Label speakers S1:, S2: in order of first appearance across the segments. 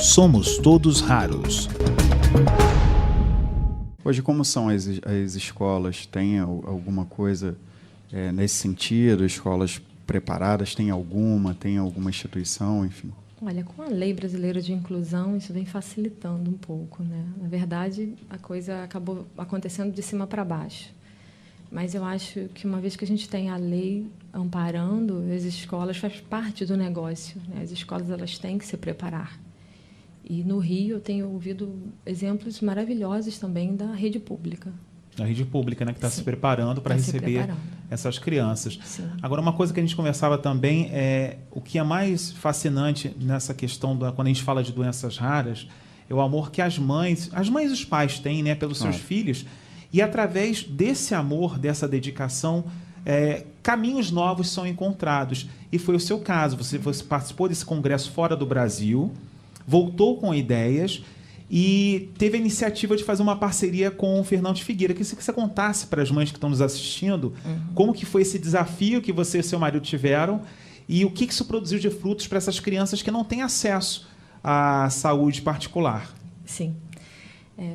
S1: Somos Todos Raros.
S2: Hoje, como são as escolas? Tem alguma coisa nesse sentido? Escolas preparadas? Tem alguma instituição, enfim?
S3: Olha, com a Lei Brasileira de Inclusão, isso vem facilitando um pouco, né? Na verdade, a coisa acabou acontecendo de cima para baixo. Mas eu acho que, uma vez que a gente tem a lei amparando, as escolas faz parte do negócio, né? As escolas elas têm que se preparar. E no Rio eu tenho ouvido exemplos maravilhosos também da rede pública.
S1: A rede pública, né, que está se preparando para receber essas crianças.
S3: Sim.
S1: Agora, uma coisa que a gente conversava também é o que é mais fascinante nessa questão quando a gente fala de doenças raras, é o amor que as mães e os pais têm, né, pelos seus filhos, e através desse amor, dessa dedicação, caminhos novos são encontrados. E foi o seu caso. Você participou desse congresso fora do Brasil, voltou com ideias e teve a iniciativa de fazer uma parceria com o Fernandes Figueira. Queria que você contasse para as mães que estão nos assistindo como que foi esse desafio que você e seu marido tiveram e o que isso produziu de frutos para essas crianças que não têm acesso à saúde particular.
S3: Sim.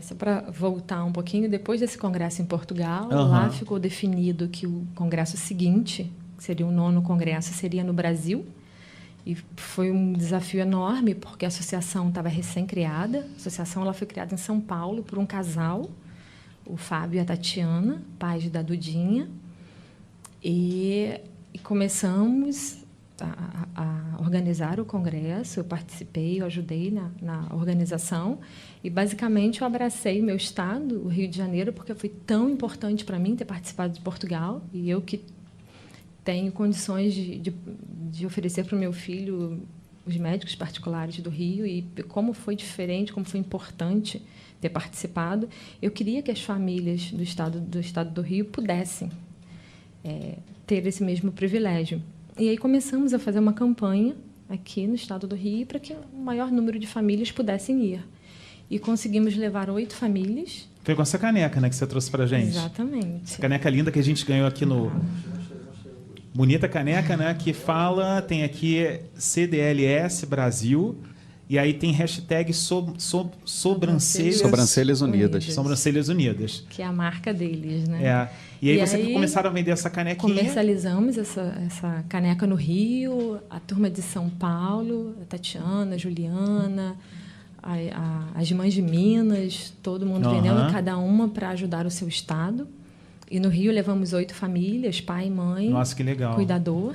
S3: Só para voltar um pouquinho, depois desse congresso em Portugal, lá ficou definido que o congresso seguinte, que seria o 9º congresso, seria no Brasil. E foi um desafio enorme, porque a associação estava recém-criada. A associação ela foi criada em São Paulo por um casal, o Fábio e a Tatiana, pais da Dudinha. E começamos a organizar o congresso. Eu participei, eu ajudei na organização. E, basicamente, eu abracei meu estado, o Rio de Janeiro, porque foi tão importante para mim ter participado de Portugal. E eu que tenho condições de oferecer para o meu filho os médicos particulares do Rio, e como foi diferente, como foi importante ter participado. Eu queria que as famílias do estado do Rio pudessem ter esse mesmo privilégio. E aí começamos a fazer uma campanha aqui no estado do Rio para que o maior número de famílias pudessem ir. E conseguimos levar 8 famílias.
S1: Foi com essa caneca, né, que você trouxe para a gente.
S3: Exatamente.
S1: Essa caneca linda que a gente ganhou aqui no... Bonita caneca, né? Que fala, tem aqui CDLS Brasil, e aí tem hashtag Sobrancelhas
S2: Unidas.
S1: Sobrancelhas Unidas.
S3: Que é a marca deles, né?
S1: E aí vocês começaram a vender essa canequinha.
S3: Comercializamos essa caneca no Rio, a turma de São Paulo, a Tatiana, a Juliana, as mães de Minas, todo mundo vendendo, cada uma para ajudar o seu estado. E no Rio levamos 8 famílias, pai, mãe,
S1: nossa, que legal,
S3: cuidador.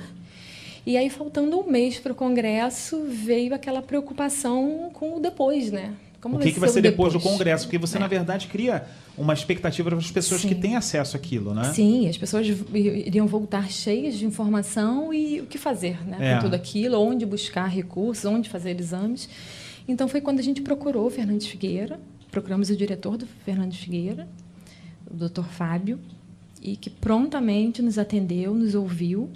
S3: E aí, faltando um mês para o congresso, veio aquela preocupação com o depois, né?
S1: O que vai ser depois do congresso? Porque você, na verdade, cria uma expectativa para as pessoas que têm acesso àquilo, né?
S3: Sim, as pessoas iriam voltar cheias de informação e o que fazer, né? Com tudo aquilo, onde buscar recursos, onde fazer exames. Então, foi quando a gente procurou o Fernandes Figueira, procuramos o diretor do Fernandes Figueira, o Dr. Fábio, e que prontamente nos atendeu, nos ouviu,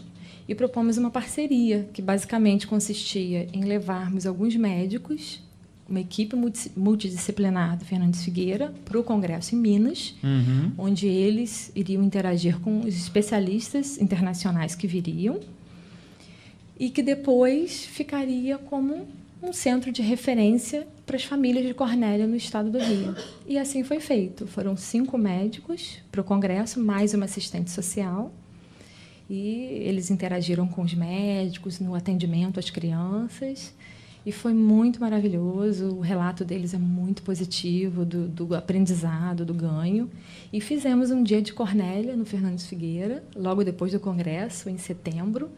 S3: e propomos uma parceria que basicamente consistia em levarmos alguns médicos, uma equipe multidisciplinar do Fernandes Figueira, para o congresso em Minas, onde eles iriam interagir com os especialistas internacionais que viriam, e que depois ficaria como um centro de referência para as famílias de Cornélia no estado do Rio. E assim foi feito. Foram 5 médicos para o congresso, mais uma assistente social. E eles interagiram com os médicos no atendimento às crianças. E foi muito maravilhoso. O relato deles é muito positivo, do aprendizado, do ganho. E fizemos um dia de Cornélia no Fernandes Figueira, logo depois do congresso, em setembro.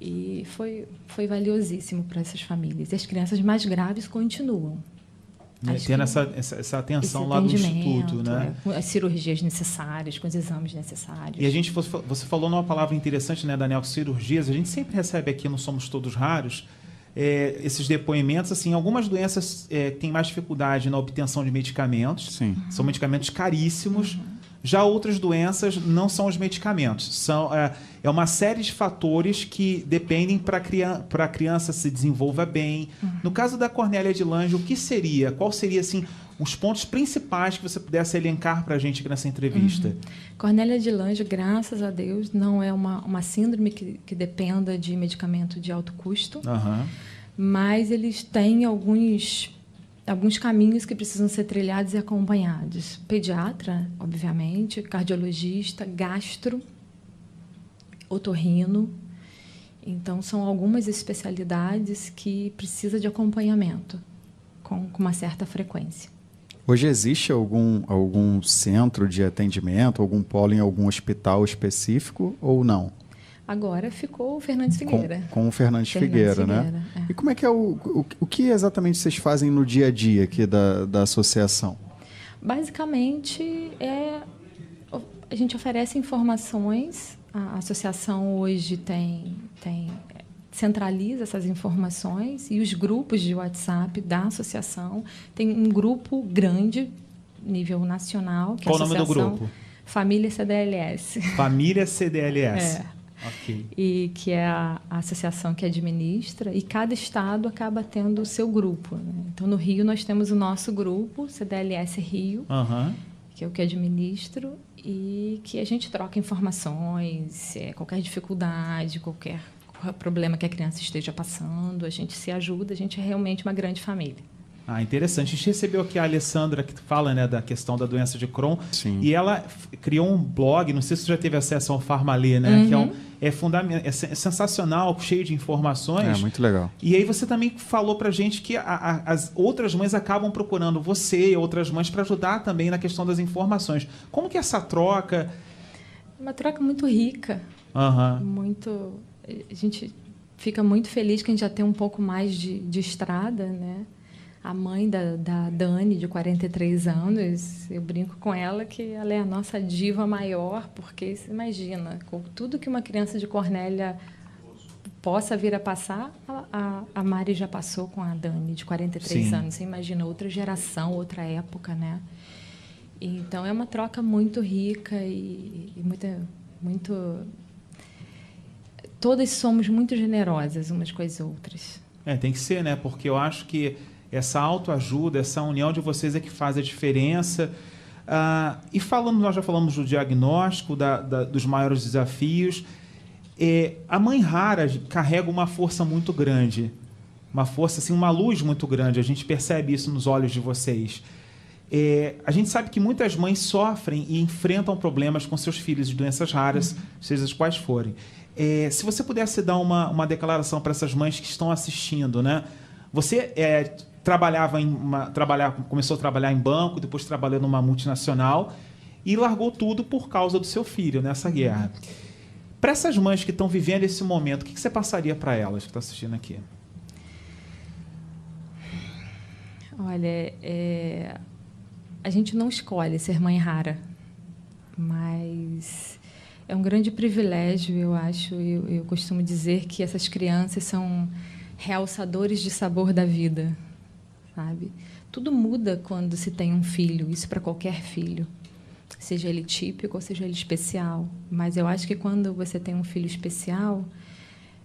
S3: E foi valiosíssimo para essas famílias. E as crianças mais graves continuam.
S1: Tendo essa atenção lá do Instituto, né?
S3: Com as cirurgias necessárias, com os exames necessários.
S1: E você falou numa palavra interessante, né, Daniel? Cirurgias. A gente sempre recebe aqui no Somos Todos Raros esses depoimentos. Assim, algumas doenças têm mais dificuldade na obtenção de medicamentos.
S2: Sim.
S1: São medicamentos caríssimos. Já outras doenças não são os medicamentos. É uma série de fatores que dependem para a criança se desenvolva bem. No caso da Cornélia de Lange, qual seria assim, os pontos principais que você pudesse elencar para a gente aqui nessa entrevista?
S3: Cornélia de Lange, graças a Deus, não é uma síndrome que dependa de medicamento de alto custo. mas eles têm alguns caminhos que precisam ser trilhados e acompanhados. Pediatra, obviamente, cardiologista, gastro, otorrino. Então, são algumas especialidades que precisam de acompanhamento com uma certa frequência.
S2: Hoje existe algum centro de atendimento, algum polo em algum hospital específico ou não?
S3: Agora ficou o Fernandes Figueira.
S2: Com o Fernandes Figueira, né? É. E como é que é o que exatamente vocês fazem no dia a dia aqui da associação?
S3: Basicamente, a gente oferece informações. A associação hoje centraliza essas informações e os grupos de WhatsApp da associação. Tem um grupo grande, nível nacional. Que
S1: Qual o nome do grupo?
S3: Família CDLS.
S1: Família CDLS.
S3: É.
S1: Okay.
S3: E que é a associação que administra, e cada estado acaba tendo o seu grupo, né? Então, no Rio, nós temos o nosso grupo, CDLS Rio, que é o que administro, e que a gente troca informações, qualquer dificuldade, qualquer problema que a criança esteja passando, a gente se ajuda, a gente é realmente uma grande família.
S1: Interessante. A gente recebeu aqui a Alessandra, que fala, né, da questão da doença de Crohn.
S2: Sim.
S1: E ela criou um blog, não sei se você já teve acesso ao Farmalê, né?
S3: Uhum.
S1: Que é sensacional, cheio de informações.
S2: É, muito legal.
S1: E aí você também falou pra gente que as outras mães acabam procurando você e outras mães para ajudar também na questão das informações. Como que é essa troca?
S3: Uma troca muito rica. Muito... A gente fica muito feliz que a gente já tem um pouco mais de estrada, né? A mãe da Dani, de 43 anos, eu brinco com ela que ela é a nossa diva maior, porque, você imagina, com tudo que uma criança de Cornélia possa vir a passar, a Mari já passou com a Dani, de 43
S1: Sim.
S3: anos. Você imagina, outra geração, outra época, né? Então, é uma troca muito rica e muito... Todas somos muito generosas umas com as outras.
S1: Tem que ser, né? Porque eu acho que essa autoajuda, essa união de vocês é que faz a diferença. E nós já falamos do diagnóstico, dos maiores desafios. A mãe rara carrega uma força muito grande, uma força, assim, uma luz muito grande. A gente percebe isso nos olhos de vocês. A gente sabe que muitas mães sofrem e enfrentam problemas com seus filhos de doenças raras, seja as quais forem. Se você pudesse dar uma declaração para essas mães que estão assistindo, né? Você começou a trabalhar em banco, depois trabalhou numa multinacional e largou tudo por causa do seu filho nessa guerra. Para essas mães que estão vivendo esse momento, o que você passaria para elas que estão assistindo aqui?
S3: Olha, a gente não escolhe ser mãe rara, mas é um grande privilégio, eu acho. Eu costumo dizer que essas crianças são realçadores de sabor da vida, sabe? Tudo muda quando se tem um filho, isso para qualquer filho, seja ele típico ou seja ele especial. Mas eu acho que quando você tem um filho especial,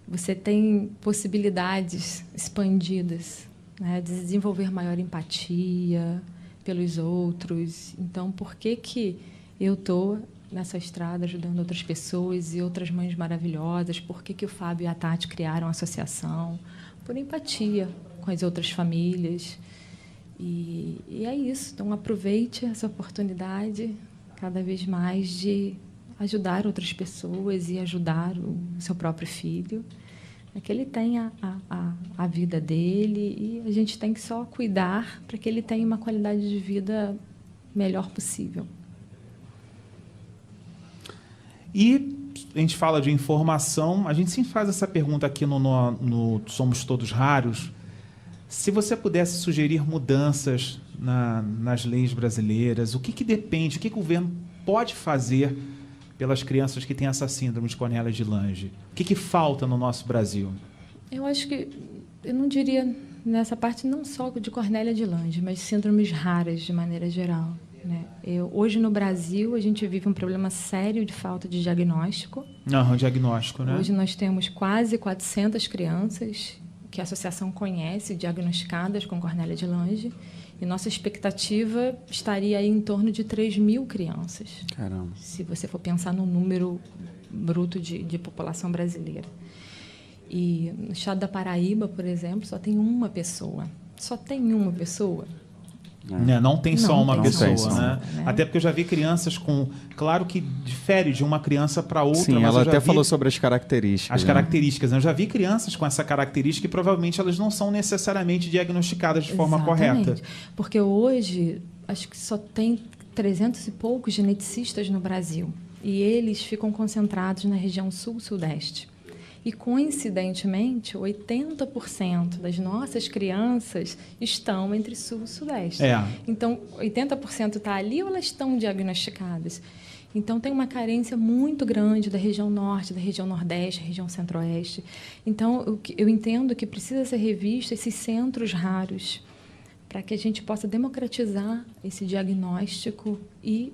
S3: você tem possibilidades expandidas, né, de desenvolver maior empatia pelos outros. Então, por que eu estou nessa estrada ajudando outras pessoas e outras mães maravilhosas? Por que o Fábio e a Tati criaram a associação? Por empatia com as outras famílias. E é isso. Então, aproveite essa oportunidade cada vez mais de ajudar outras pessoas e ajudar o seu próprio filho. Que ele tenha a vida dele e a gente tem que só cuidar para que ele tenha uma qualidade de vida melhor possível.
S1: E a gente fala de informação, a gente sempre faz essa pergunta aqui no Somos Todos Raros. Se você pudesse sugerir mudanças nas leis brasileiras, o que depende, o que o governo pode fazer pelas crianças que têm essa síndrome de Cornélia de Lange? O que falta no nosso Brasil? Eu
S3: acho que, eu não diria nessa parte não só de Cornélia de Lange, mas síndromes raras de maneira geral, né? Hoje no Brasil a gente vive um problema sério de falta de diagnóstico.
S1: Diagnóstico, né?
S3: Hoje nós temos quase 400 crianças que a associação conhece, diagnosticadas com Cornélia de Lange. E nossa expectativa estaria aí em torno de 3.000 crianças.
S2: Caramba.
S3: Se você for pensar no número bruto de população brasileira. E no estado da Paraíba, por exemplo, só tem uma pessoa. Só tem uma pessoa.
S1: Não tem só uma pessoa,
S3: né?
S1: Até porque eu já vi crianças com... Claro que difere de uma criança para outra.
S2: Sim,
S1: mas
S2: ela
S1: eu já
S2: até
S1: vi
S2: falou sobre as características.
S1: As características. Eu já vi crianças com essa característica e provavelmente elas não são necessariamente diagnosticadas de forma correta.
S3: Porque hoje, acho que só tem 300 e poucos geneticistas no Brasil. E eles ficam concentrados na região sul-sudeste. E, coincidentemente, 80% das nossas crianças estão entre sul e sudeste. Então, 80% está ali ou elas estão diagnosticadas? Então, tem uma carência muito grande da região norte, da região nordeste, da região centro-oeste. Então, eu entendo que precisa ser revisto esses centros raros para que a gente possa democratizar esse diagnóstico e,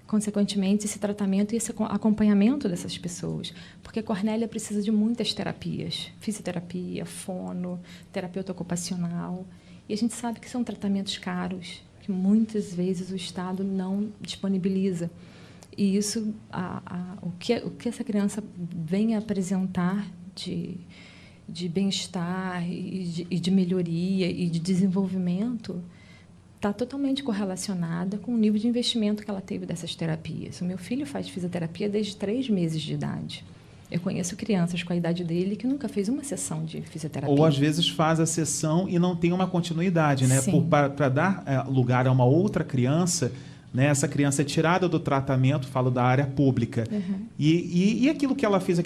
S3: consequentemente, esse tratamento e esse acompanhamento dessas pessoas. Porque a Cornélia precisa de muitas terapias. Fisioterapia, fono, terapeuta ocupacional. E a gente sabe que são tratamentos caros, que muitas vezes o Estado não disponibiliza. E isso, o que essa criança vem apresentar de bem-estar e de melhoria e de desenvolvimento está totalmente correlacionada com o nível de investimento que ela teve dessas terapias. O meu filho faz fisioterapia desde 3 meses de idade. Eu conheço crianças com a idade dele que nunca fez uma sessão de fisioterapia.
S1: Ou, às vezes, faz a sessão e não tem uma continuidade, né? Para dar lugar a uma outra criança, né? Essa criança é tirada do tratamento, falo da área pública. E aquilo que ela fez,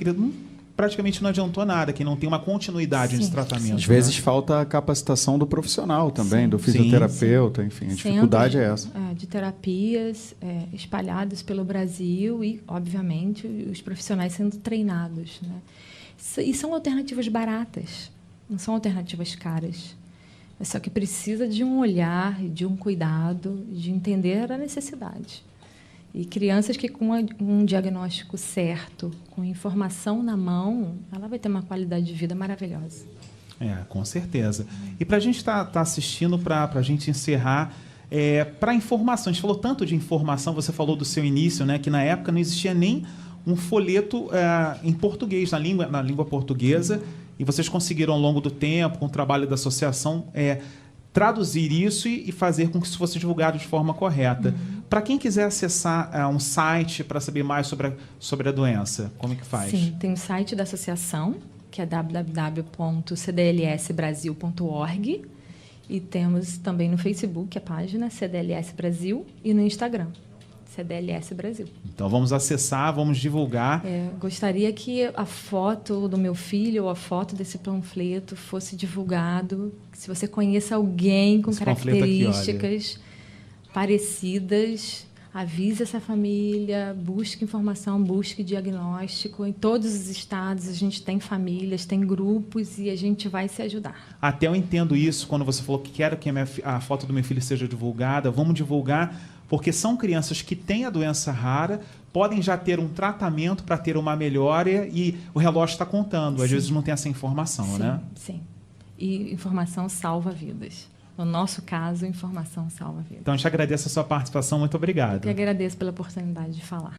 S1: praticamente não adiantou nada, que não tem uma continuidade nesse tratamento.
S2: Às vezes falta a capacitação do profissional também, do fisioterapeuta, enfim, a dificuldade é essa.
S3: De terapias espalhadas pelo Brasil e, obviamente, os profissionais sendo treinados, né? E são alternativas baratas, não são alternativas caras. É só que precisa de um olhar, de um cuidado, de entender a necessidade. E crianças que com um diagnóstico certo, com informação na mão, ela vai ter uma qualidade de vida maravilhosa.
S1: Com certeza. E para a gente estar assistindo, para a gente encerrar, para informação, a gente falou tanto de informação, você falou do seu início, né, que na época não existia nem um folheto em português, na língua portuguesa, e vocês conseguiram, ao longo do tempo, com o trabalho da associação, traduzir isso e fazer com que isso fosse divulgado de forma correta. Para quem quiser acessar um site para saber mais sobre a doença, como é que faz?
S3: Sim, tem o site da associação, que é www.cdlsbrasil.org, e temos também no Facebook a página CDLS Brasil e no Instagram, CDLS Brasil.
S1: Então vamos acessar, vamos divulgar.
S3: Gostaria que a foto do meu filho ou a foto desse panfleto fosse divulgado. Se você conhece alguém com características parecidas, avise essa família, busque informação, busque diagnóstico. Em todos os estados a gente tem famílias, tem grupos e a gente vai se ajudar.
S1: Até eu entendo isso quando você falou que quero que a foto do meu filho seja divulgada. Vamos divulgar, porque são crianças que têm a doença rara, podem já ter um tratamento para ter uma melhora e o relógio está contando. Às vezes não tem essa informação, né?
S3: Sim. E informação salva vidas. No nosso caso, informação salva vidas.
S1: Então, eu te agradeço a sua participação. Muito obrigado.
S3: Eu que agradeço pela oportunidade de falar.